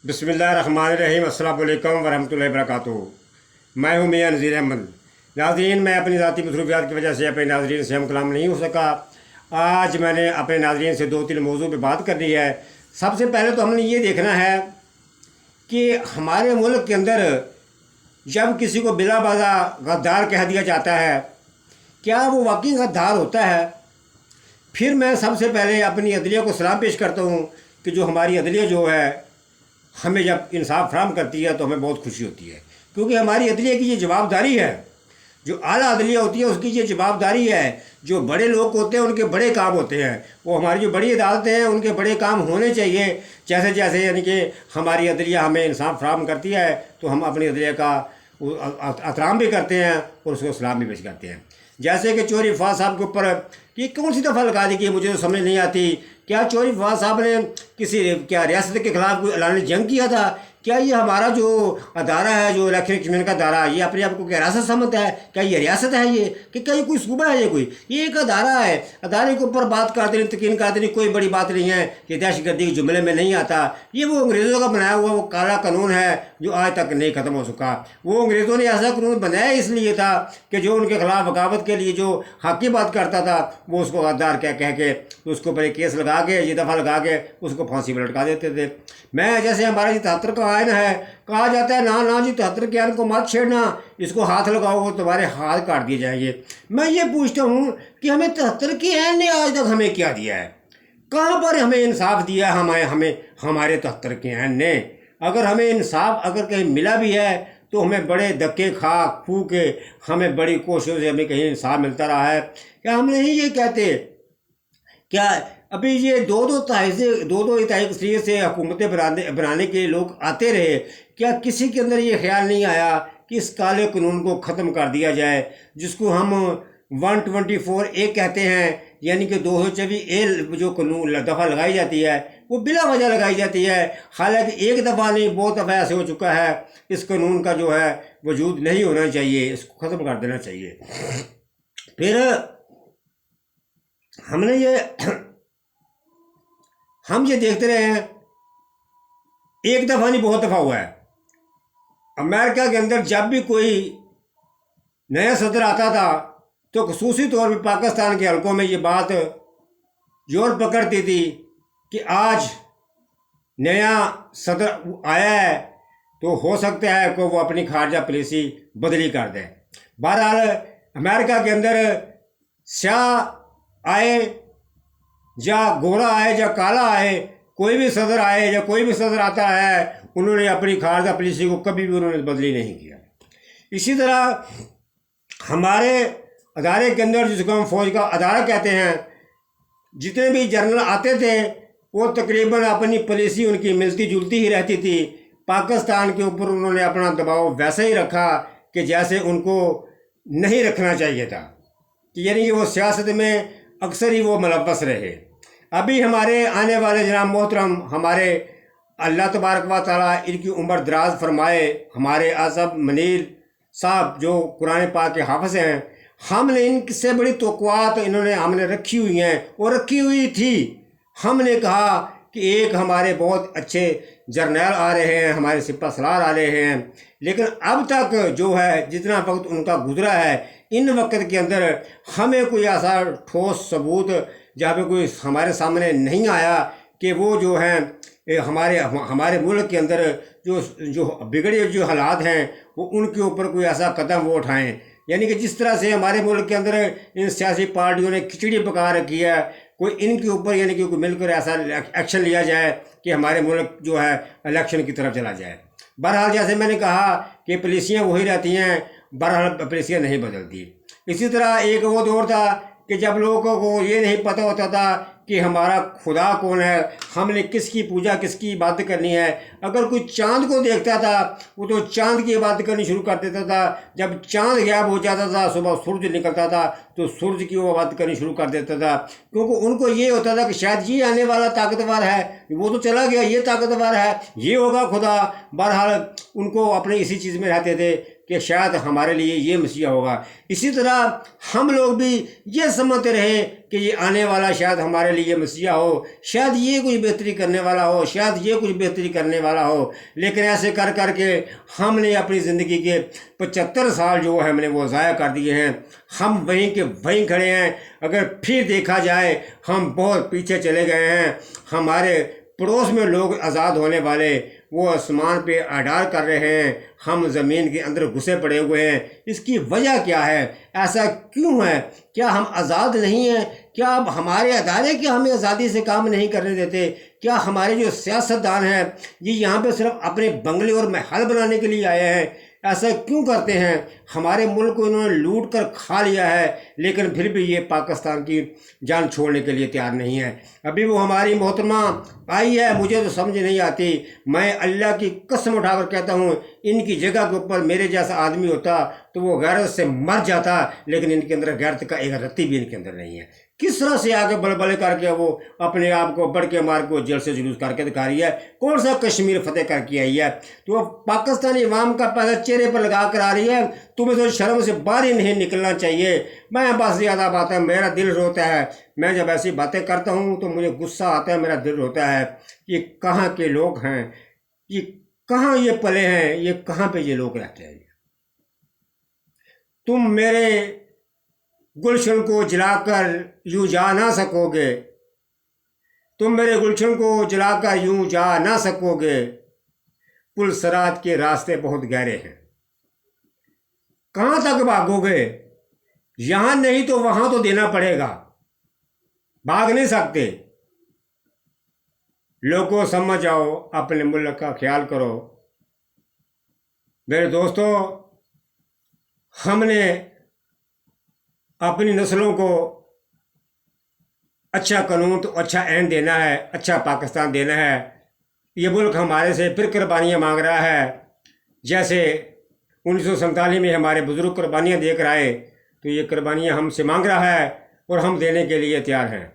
बिस्मिल्लाहिर्रहमानिर्रहीम। अस्सलाम वालेकुम वरहमतुल्लाहि वबरकातुहू। मैं हूँ मियां नज़ीर अहमद। नाज़रीन, मैं अपनी ज़ाती मसरूफियात की वजह से अपने नाज़रीन से हम कलाम नहीं हो सका। आज मैंने अपने नाज़रीन से दो तीन मौजू पे बात करनी है। सबसे पहले तो हमने ये देखना है कि हमारे मुल्क के अंदर जब किसी को बिला बाज़ा गद्दार कह दिया जाता है, क्या वो वाकई गद्दार होता है? फिर मैं सबसे पहले अपनी अदलिया को सलाम पेश करता हूँ कि जो हमारी अदलिया जो है हमें जब इंसाफ फराहम करती है तो हमें बहुत खुशी होती है, क्योंकि हमारी अदलिया की ये जवाबदारी है। जो आला अदलिया होती है उसकी ये जवाबदारी है। जो बड़े लोग होते हैं उनके बड़े काम होते हैं, वो हमारी जो बड़ी अदालतें हैं उनके बड़े काम होने चाहिए। जैसे जैसे यानी कि हमारी अदलिया हमें इंसाफ फराहम करती है तो हम अपनी अदलिया का एहतराम भी करते हैं और उसको सलाम भी पेश करते हैं। जैसे कि चौधरी फवाद साहब के ऊपर ये कौन सी दफ़ा लगा दी कि मुझे तो समझ नहीं आती। क्या चौधरी फवाद साहब ने किसी रियासत के खिलाफ कोई ऐलान जंग किया था? क्या ये हमारा जो अदारा है, जो इलेक्शन कमीशन का अदारा, ये अपने आप को क्या रियासत समझता है? क्या ये रियासत है? ये कि क्या ये कोई सूबा है? ये एक अदारा है। अदारे के ऊपर बात करते नहीं, तकीन करते नहीं, कोई बड़ी बात नहीं है। ये दहशतगर्दी के जुमले में नहीं आता। ये वो अंग्रेज़ों का बनाया हुआ वो काला कानून है जो आज तक नहीं ख़त्म हो सका। वो अंग्रेज़ों ने ऐसा कानून बनाया इसलिए था कि जो उनके खिलाफ बगावत के लिए जो हक़ की बात करता था वो उसको गद्दार कह के उसको ऊपर एक केस लगा के, ये दफ़ा लगा के उसको फांसी पर लटका देते थे। मैं जैसे हमारा जी 73 का आयन है, कहा जाता है ना ना जी 73 के आयन को मत छेड़ना, इसको हाथ लगाओ तुम्हारे हाथ काट दिए जाएंगे। मैं ये पूछता हूँ कि हमें 73 के आयन ने आज तक हमें क्या दिया है? कहाँ पर हमें इंसाफ दिया है? हमारे 73 के आयन ने अगर हमें इंसाफ अगर कहीं मिला भी है तो हमें बड़े धक्के खा फू के हमें बड़ी कोशिशों से हमें कहीं इंसाफ मिलता रहा है। क्या हम नहीं ये कहते? क्या अभी ये दो इताई से हुकूमतें बनाने के लोग आते रहे? क्या किसी के अंदर ये ख्याल नहीं आया कि इस काले कानून को ख़त्म कर दिया जाए, जिसको हम 124A कहते हैं, यानी कि 224A जो कानून दफ़ा लगाई जाती है वो बिला वजह लगाई जाती है। हालांकि एक दफ़ा नहीं, बहुत दफ़ा ऐसे हो चुका है। इस कानून का जो है वजूद नहीं होना चाहिए, इसको ख़त्म कर देना चाहिए। फिर हम ये देखते रहे हैं, एक दफ़ा नहीं बहुत दफ़ा हुआ है। अमेरिका के अंदर जब भी कोई नया सदर आता था तो खुसूसी तौर पर पाकिस्तान के हलकों में ये बात जोर पकड़ती थी कि आज नया सदर आया है तो हो सकता है कि वो अपनी खारजा पॉलिसी बदली कर दे। बहरहाल अमेरिका के अंदर स्याह आए या गोरा आए या काला आए, कोई भी सदर आए या कोई भी सदर आता है, उन्होंने अपनी खारजा पॉलिसी को कभी भी उन्होंने बदली नहीं किया। इसी तरह हमारे अदारे के अंदर, जिसको हम फौज का अदारा कहते हैं, जितने भी जनरल आते थे वो तकरीबन अपनी पॉलिसी उनकी मिलती जुलती ही रहती थी। पाकिस्तान के ऊपर उन्होंने अपना दबाव वैसे ही रखा कि जैसे उनको नहीं रखना चाहिए था, कि यानी कि वो सियासत में अक्सर ही वो मुलव्वस रहे। अभी हमारे आने वाले जनाब मोहतरम, हमारे अल्लाह तबारक व तआला इनकी उम्र दराज फरमाए, हमारे आज़म मनीर साहब जो कुरान पाक के हाफ़िज़ हैं, हमने इनसे बड़ी तवक्कुआत इन्होंने हमने रखी हुई हैं और रखी हुई थी। हमने कहा कि एक हमारे बहुत अच्छे जर्नल आ रहे हैं, हमारे सिपा सलार आ रहे हैं, लेकिन अब तक जो है जितना वक्त उनका गुजरा है, इन वक्त के अंदर हमें कोई ऐसा ठोस सबूत जहाँ पे कोई हमारे सामने नहीं आया कि वो जो हैं हमारे मुल्क के अंदर जो बिगड़े जो हालात हैं वो उनके ऊपर कोई ऐसा कदम वो उठाएं। यानी कि जिस तरह से हमारे मुल्क के अंदर इन सियासी पार्टियों ने खिचड़ी पका रखी है, कोई इनके ऊपर यानी कि कोई मिलकर ऐसा एक्शन लिया जाए कि हमारे मुल्क जो है इलेक्शन की तरफ चला जाए। बहरहाल जैसे मैंने कहा कि पॉलिसियाँ वही रहती हैं, बहरहाल पॉलिसियाँ नहीं बदलती। इसी तरह एक वो दौर था कि जब लोगों को ये नहीं पता होता था कि हमारा खुदा कौन है, हमने किसकी पूजा किसकी इबादत करनी है। अगर कोई चांद को देखता था वो तो चांद की इबादत करनी शुरू कर देता था। जब चांद गायब हो जाता था, सुबह सूरज निकलता था तो सूरज की वो इबादत करनी शुरू कर देता था, क्योंकि उनको ये होता था कि शायद ये आने वाला ताकतवर है, वो तो चला गया, ये ताकतवर है, ये होगा खुदा। बहरहाल उनको अपने इसी चीज़ में रहते थे کہ شاید ہمارے لیے یہ مسیح ہوگا۔ اسی طرح ہم لوگ بھی یہ سمجھتے رہے کہ یہ آنے والا شاید ہمارے لیے مسیح ہو، شاید یہ کچھ بہتری کرنے والا ہو، شاید یہ کچھ بہتری کرنے والا ہو، لیکن ایسے کر کر کے ہم نے اپنی زندگی کے 75 سال جو ہے ہم نے وہ ضائع کر دیے ہیں۔ ہم وہیں کے وہیں کھڑے ہیں۔ اگر پھر دیکھا جائے ہم بہت پیچھے چلے گئے ہیں۔ ہمارے پڑوس میں لوگ آزاد ہونے والے وہ آسمان پہ اڈار کر رہے ہیں، ہم زمین کے اندر گھسے پڑے ہوئے ہیں۔ اس کی وجہ کیا ہے؟ ایسا کیوں ہے؟ کیا ہم آزاد نہیں ہیں؟ کیا اب ہمارے ادارے کیا ہمیں آزادی سے کام نہیں کرنے دیتے؟ کیا ہمارے جو سیاستدان ہیں یہ یہاں پہ صرف اپنے بنگلے اور محل بنانے کے لیے آئے ہیں؟ ایسا کیوں کرتے ہیں؟ ہمارے ملک کو انہوں نے لوٹ کر کھا لیا ہے، لیکن پھر بھی یہ پاکستان کی جان چھوڑنے کے لیے تیار نہیں ہے۔ ابھی وہ ہماری محترمہ آئی ہے، مجھے تو سمجھ نہیں آتی۔ میں اللہ کی قسم اٹھا کر کہتا ہوں ان کی جگہ کے اوپر میرے جیسا آدمی ہوتا تو وہ غیرت سے مر جاتا، لیکن ان کے اندر غیرت کا ایک رتی بھی ان کے اندر نہیں ہے۔ کس طرح سے آگے بڑے کر کے وہ اپنے آپ کو بڑھ کے مار کو جیل سے جلوس کر کے دکھا رہی ہے؟ کون سا کشمیر فتح کر کے آئی ہے؟ تو وہ پاکستانی عوام کا پیسہ چہرے پر لگا کر آ رہی ہے۔ تمہیں تو شرم سے باہر ہی نہیں نکلنا چاہیے۔ میں بس زیادہ بات ہے، میرا دل روتا ہے۔ میں جب ایسی باتیں کرتا ہوں تو مجھے غصہ آتا ہے، میرا دل روتا ہے۔ یہ کہاں کے لوگ ہیں؟ یہ کہاں یہ پلے ہیں؟ یہ کہاں پہ یہ لوگ رہتے ہیں؟ تم میرے گلشن کو جلا کر یوں جا نہ سکو گے، تم میرے گلشن کو جلا کر یوں جا نہ سکو گے، پل صراط کے راستے بہت گہرے ہیں۔ کہاں تک بھاگو گے؟ یہاں نہیں تو وہاں تو دینا پڑے گا، بھاگ نہیں سکتے۔ لوگوں سمجھ آؤ، اپنے ملک کا خیال کرو۔ میرے دوستو، ہم نے اپنی نسلوں کو اچھا قانون تو اچھا عین دینا ہے، اچھا پاکستان دینا ہے۔ یہ ملک ہمارے سے پھر قربانیاں مانگ رہا ہے، جیسے 1947 میں ہمارے بزرگ قربانیاں دے کر آئے، تو یہ قربانیاں ہم سے مانگ رہا ہے اور ہم دینے کے لیے تیار ہیں۔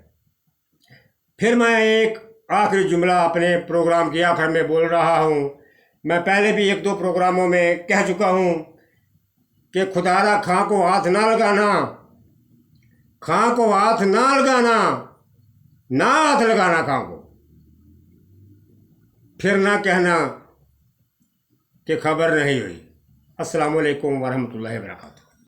پھر میں ایک آخری جملہ اپنے پروگرام کے آخر میں بول رہا ہوں۔ میں پہلے بھی 1-2 پروگراموں میں کہہ چکا ہوں کہ خدا را کھاں کو ہاتھ نہ لگانا، کھاں کو ہاتھ نہ لگانا، نہ ہاتھ لگانا کھاں کو۔ پھر نہ کہنا کہ خبر نہیں ہوئی۔ السلام علیکم ورحمۃ اللہ وبرکاتہ۔